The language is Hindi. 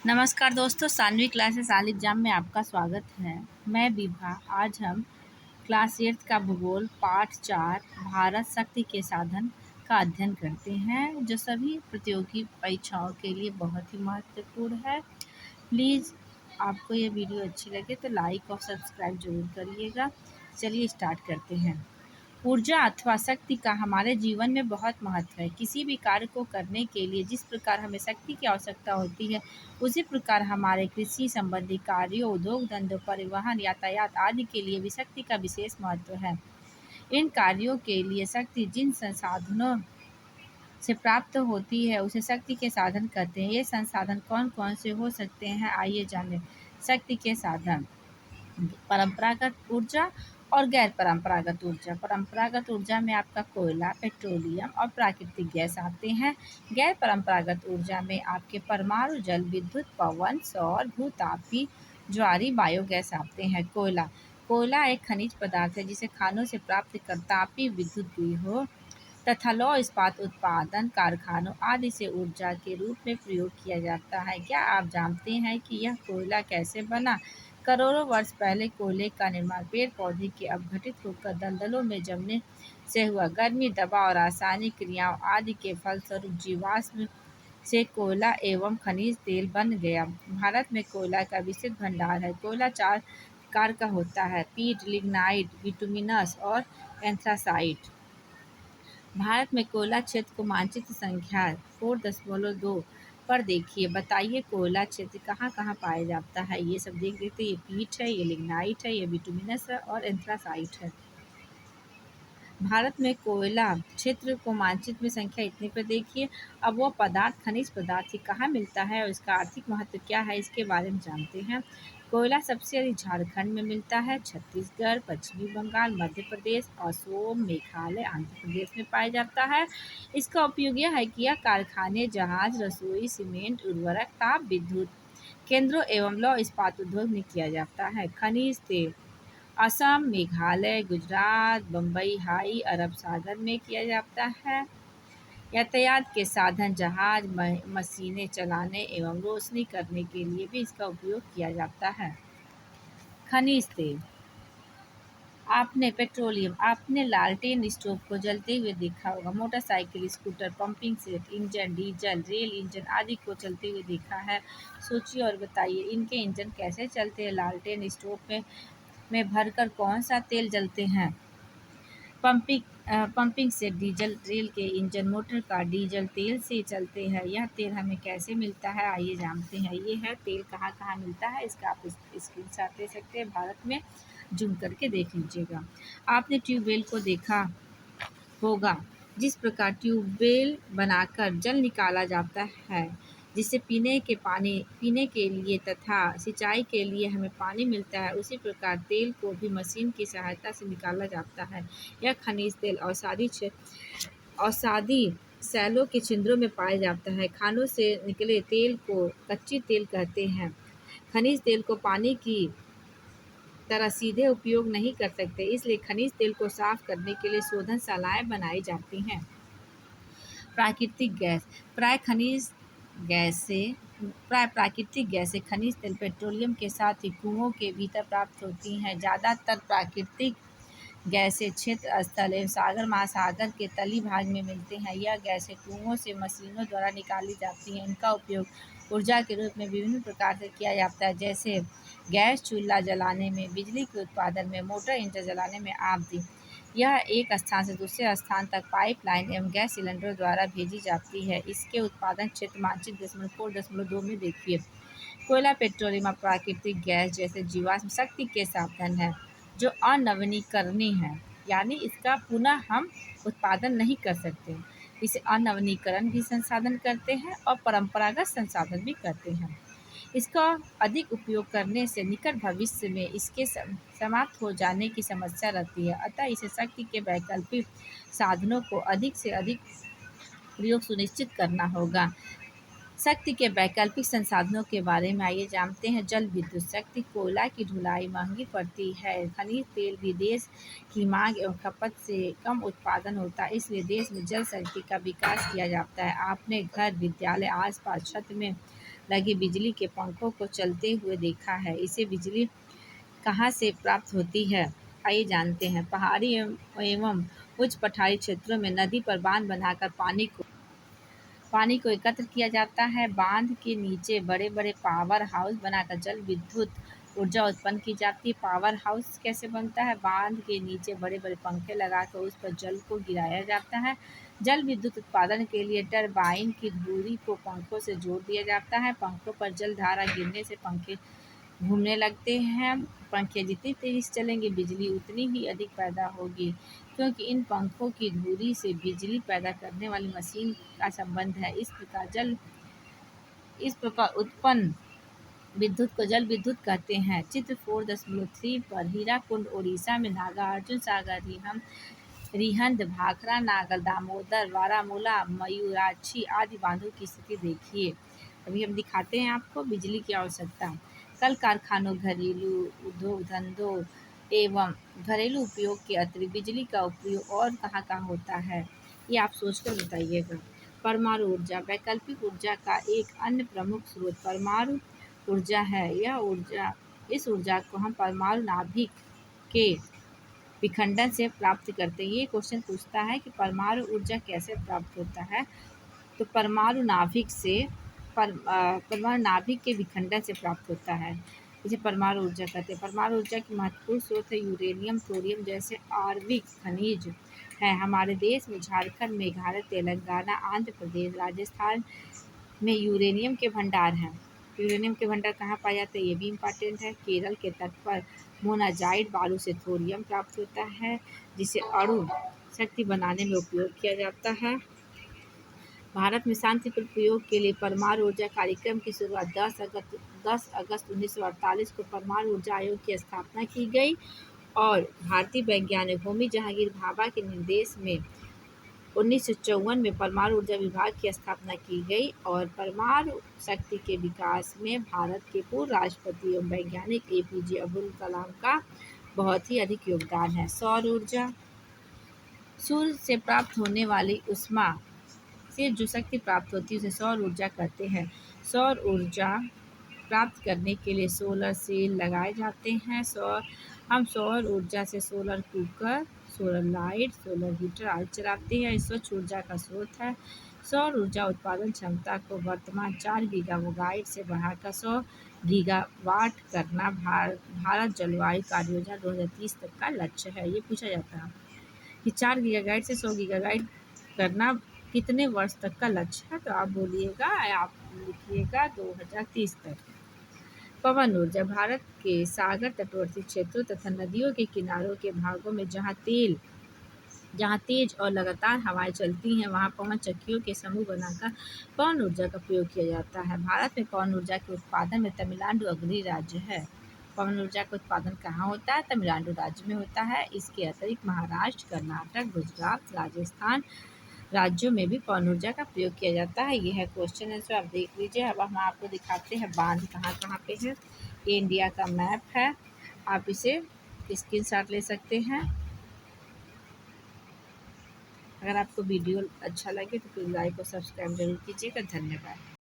नमस्कार दोस्तों, सानवी क्लासेस आल एग्जाम में आपका स्वागत है। मैं विभा। आज हम क्लास 8 का भूगोल पाठ 4 भारत शक्ति के साधन का अध्ययन करते हैं, जो सभी प्रतियोगी परीक्षाओं के लिए बहुत ही महत्वपूर्ण है। प्लीज़ आपको ये वीडियो अच्छी लगे तो लाइक और सब्सक्राइब जरूर करिएगा। चलिए स्टार्ट करते हैं। ऊर्जा अथवा शक्ति का हमारे जीवन में बहुत महत्व है। किसी भी कार्य को करने के लिए जिस प्रकार हमें शक्ति की आवश्यकता होती है, उसी प्रकार हमारे कृषि संबंधी कार्यों, उद्योग धंधों, परिवहन, यातायात आदि के लिए भी शक्ति का विशेष महत्व है। इन कार्यों के लिए शक्ति जिन संसाधनों से प्राप्त होती है, उसे शक्ति के साधन कहते हैं। ये संसाधन कौन कौन से हो सकते हैं, आइए जानें। शक्ति के साधन: परंपरागत ऊर्जा और गैर परंपरागत ऊर्जा। परंपरागत ऊर्जा में आपका कोयला, पेट्रोलियम और प्राकृतिक गैस आते हैं। गैर परंपरागत ऊर्जा में आपके परमाणु, जल विद्युत, पवन, सौर, भूतापी, ज्वारी, बायोगैस आते हैं। कोयला कोयला एक खनिज पदार्थ है जिसे खानों से प्राप्त कर तापीय विद्युत गृहों तथा लौह इस्पात उत्पादन कारखानों आदि से ऊर्जा के रूप में प्रयोग किया जाता है। क्या आप जानते हैं कि यह कोयला कैसे बना? करोड़ों वर्ष पहले कोयले का निर्माण पेड़ पौधे के अपघटित होकर दलदलों में जमने से हुआ। गर्मी, दबाव और रासायनिक क्रियाओं आदि के फलस्वरूप जीवाश्म से कोयला एवं खनिज तेल बन गया। भारत में कोयला का विस्तृत भंडार है। कोयला 4 प्रकार का होता है: पीट, लिग्नाइट, बिटुमिनस और एंथ्रासाइट। भारत में कोयला क्षेत्र को मानचित्र संख्या 4.2 पर देखिए। बताइए कोयला क्षेत्र कहाँ कहाँ पाया जाता है। ये सब देख लेते हैं। ये पीट है, ये लिग्नाइट है, ये बिटुमिनस है और एंथ्रासाइट है। भारत में कोयला क्षेत्र को मानचित्र में संख्या इतने पर देखिए। अब वो पदार्थ, खनिज पदार्थ, ये कहाँ मिलता है और इसका आर्थिक महत्व क्या है, इसके बारे में जानते हैं। कोयला सबसे अधिक झारखंड में मिलता है। छत्तीसगढ़, पश्चिमी बंगाल, मध्य प्रदेश, असम, मेघालय, आंध्र प्रदेश में पाया जाता है। इसका उपयोग यह है कि यह कारखाने, जहाज, रसोई, सीमेंट, उर्वरक, ताप विद्युत केंद्रों एवं लौह इस्पात उद्योग में किया जाता है। खनिज तेल असम, मेघालय, गुजरात, बम्बई, हाई अरब सागर में किया जाता है। यातायात के साधन, जहाज, मशीनें चलाने एवं रोशनी करने के लिए भी इसका उपयोग किया जाता है। खनिज तेल आपने लालटेन स्टोव को जलते हुए देखा होगा। Motorcycle, scooter, pumping set, engine, diesel, rail engine आदि को चलते हुए देखा है। सोचिए और बताइए इनके इंजन कैसे चलते हैं। लालटेन स्टोव में भरकर कौन सा तेल जलते हैं? पंपिंग से डीजल। रेल के इंजन मोटर का डीजल तेल से चलते हैं। यह तेल हमें कैसे मिलता है, आइए जानते हैं। ये है तेल कहाँ कहाँ मिलता है, इसका आप स्क्रीनशॉट ले सकते हैं। भारत में जूम करके देख लीजिएगा। आपने ट्यूबवेल को देखा होगा। जिस प्रकार ट्यूबवेल बनाकर जल निकाला जाता है, जिससे पीने के लिए तथा सिंचाई के लिए हमें पानी मिलता है, उसी प्रकार तेल को भी मशीन की सहायता से निकाला जाता है। यह खनिज तेल औषधि सैलों के छिद्रों में पाया जाता है। खानों से निकले तेल को कच्ची तेल कहते हैं। खनिज तेल को पानी की तरह सीधे उपयोग नहीं कर सकते, इसलिए खनिज तेल को साफ करने के लिए शोधनशालाएं बनाई जाती हैं। प्राकृतिक गैस प्राकृतिक गैसें खनिज तेल, पेट्रोलियम के साथ ही कुओं के भीतर प्राप्त होती हैं। ज़्यादातर प्राकृतिक गैसें क्षेत्र स्थल एवं सागर महासागर के तली भाग में मिलते हैं। यह गैसें कुओं से मशीनों द्वारा निकाली जाती हैं। इनका उपयोग ऊर्जा के रूप में विभिन्न प्रकार से किया जाता है, जैसे गैस चूल्हा जलाने में, बिजली के उत्पादन में, मोटर इंजन चलाने में आदि। यह एक स्थान से दूसरे स्थान तक पाइपलाइन एवं गैस सिलेंडर द्वारा भेजी जाती है। इसके उत्पादन क्षेत्र मानचित्र 4.2 में देखिए। कोयला, पेट्रोलियम और प्राकृतिक गैस जैसे जीवाश्म शक्ति के साधन हैं, जो अनवीनीकरणीय है, यानी इसका पुनः हम उत्पादन नहीं कर सकते। इसे अनवीनीकरण भी संसाधन करते हैं और परंपरागत संसाधन भी करते हैं। इसका अधिक उपयोग करने से निकट भविष्य में इसके समाप्त हो जाने की समस्या रहती है। अतः इसे शक्ति के वैकल्पिक साधनों को अधिक से अधिक प्रयोग सुनिश्चित करना होगा। शक्ति के वैकल्पिक संसाधनों के बारे में आइए जानते हैं। जल विद्युत शक्ति: कोयला की ढुलाई महंगी पड़ती है। खनिज तेल भी देश की मांग एवं खपत से कम उत्पादन होता है, इसलिए देश में जल शक्ति का विकास किया जाता है। आपने घर, विद्यालय, आसपास छत में लगी बिजली के पंखों को चलते हुए देखा है। इसे बिजली कहाँ से प्राप्त होती है? आइए जानते हैं। पहाड़ी एवं उच्च पठारी क्षेत्रों में नदी पर बांध बनाकर पानी को एकत्र किया जाता है। बांध के नीचे बड़े बड़े पावर हाउस बनाकर जल विद्युत ऊर्जा उत्पन्न की जाती है। पावर हाउस कैसे बनता है? बांध के नीचे बड़े बड़े पंखे लगाकर उस पर जल को गिराया जाता है। जल विद्युत उत्पादन के लिए टरबाइन की धुरी को पंखों से जोड़ दिया जाता है। पंखों पर जल धारा गिरने से पंखे घूमने लगते हैं। पंखे जितनी तेजी से चलेंगे बिजली उतनी ही अधिक पैदा होगी, क्योंकि इन पंखों की धुरी से बिजली पैदा करने वाली मशीन का संबंध है। इस प्रकार उत्पन्न विद्युत को जल विद्युत कहते हैं। चित्र 4.3 पर हीराकुंड ओडिशा में नागार्जुन सागर, रिहंद, भाखरा, नागर, दामोदर, बारामूला, मयूराक्षी आदि बांधों की स्थिति देखिए। अभी हम दिखाते हैं आपको बिजली की आवश्यकता। कल कारखानों, घरेलू उद्योग धंधों एवं घरेलू उपयोग के अतिरिक्त बिजली का उपयोग और कहाँ होता है, ये आप सोचकर बताइएगा। परमाणु ऊर्जा वैकल्पिक ऊर्जा का एक अन्य प्रमुख स्रोत परमाणु ऊर्जा है। इस ऊर्जा को हम परमाणु नाभिक के विखंडन से प्राप्त करते हैं। ये क्वेश्चन पूछता है कि परमाणु ऊर्जा कैसे प्राप्त होता है, तो परमाणु नाभिक के विखंडन से प्राप्त होता है। इसे परमाणु ऊर्जा कहते हैं। परमाणु ऊर्जा की महत्वपूर्ण स्रोत है यूरेनियम, थोरियम जैसे आणविक खनिज है। हमारे देश में झारखंड, मेघालय, तेलंगाना, आंध्र प्रदेश, राजस्थान में यूरेनियम के भंडार हैं। यूरेनियम के भंडार कहाँ पाए जाते हैं, ये भी इम्पॉर्टेंट है। केरल के तट पर मोनाजाइट बालू से थोरियम प्राप्त होता है, जिसे अणु शक्ति बनाने में उपयोग किया जाता है। भारत में शांतिपूर्ण प्रयोग के लिए परमाणु ऊर्जा कार्यक्रम की शुरुआत 10 अगस्त 1948 को परमाणु ऊर्जा आयोग की स्थापना की गई और भारतीय वैज्ञानिक होमी जहांगीर भाभा के निर्देश में 1954 में परमाणु ऊर्जा विभाग की स्थापना की गई और परमाणु शक्ति के विकास में भारत के पूर्व राष्ट्रपति एवं वैज्ञानिक APJ अब्दुल कलाम का बहुत ही अधिक योगदान है। सौर ऊर्जा सूर्य से प्राप्त होने वाली ऊष्मा से जो शक्ति प्राप्त होती है उसे सौर ऊर्जा कहते हैं। सौर ऊर्जा प्राप्त करने के लिए सोलर सेल लगाए जाते हैं। हम सौर ऊर्जा से solar cooker, solar light, solar heater आदि चलाते हैं। स्वच्छ ऊर्जा का स्रोत है। सौर ऊर्जा उत्पादन क्षमता को वर्तमान 4 गीगावाट से बढ़ाकर 100 गीगावाट करना भारत जलवायु कार्य योजना 2030 तक का लक्ष्य है। ये पूछा जाता है कि 4 गीगावाट से 100 गीगावाट करना कितने वर्ष तक का लक्ष्य है, तो आप बोलिएगा, आप लिखिएगा 2030 तक। पवन ऊर्जा भारत के सागर तटवर्ती क्षेत्रों तथा नदियों के किनारों के भागों में जहाँ तेज और लगातार हवाएं चलती हैं, वहाँ पवन चक्कियों के समूह बनाकर पवन ऊर्जा का प्रयोग किया जाता है। भारत में पवन ऊर्जा के उत्पादन में तमिलनाडु अग्रणी राज्य है। पवन ऊर्जा का उत्पादन कहाँ होता है? तमिलनाडु राज्य में होता है। इसके अतिरिक्त महाराष्ट्र, कर्नाटक, गुजरात, राजस्थान राज्यों में भी पवन ऊर्जा का प्रयोग किया जाता है। यह है क्वेश्चन आंसर, आप देख लीजिए। अब हम आपको दिखाते हैं बांध कहाँ पे है। ये इंडिया का मैप है, आप इसे स्क्रीनशॉट ले सकते हैं। अगर आपको वीडियो अच्छा लगे तो प्लीज़ लाइक और सब्सक्राइब जरूर कीजिएगा। धन्यवाद।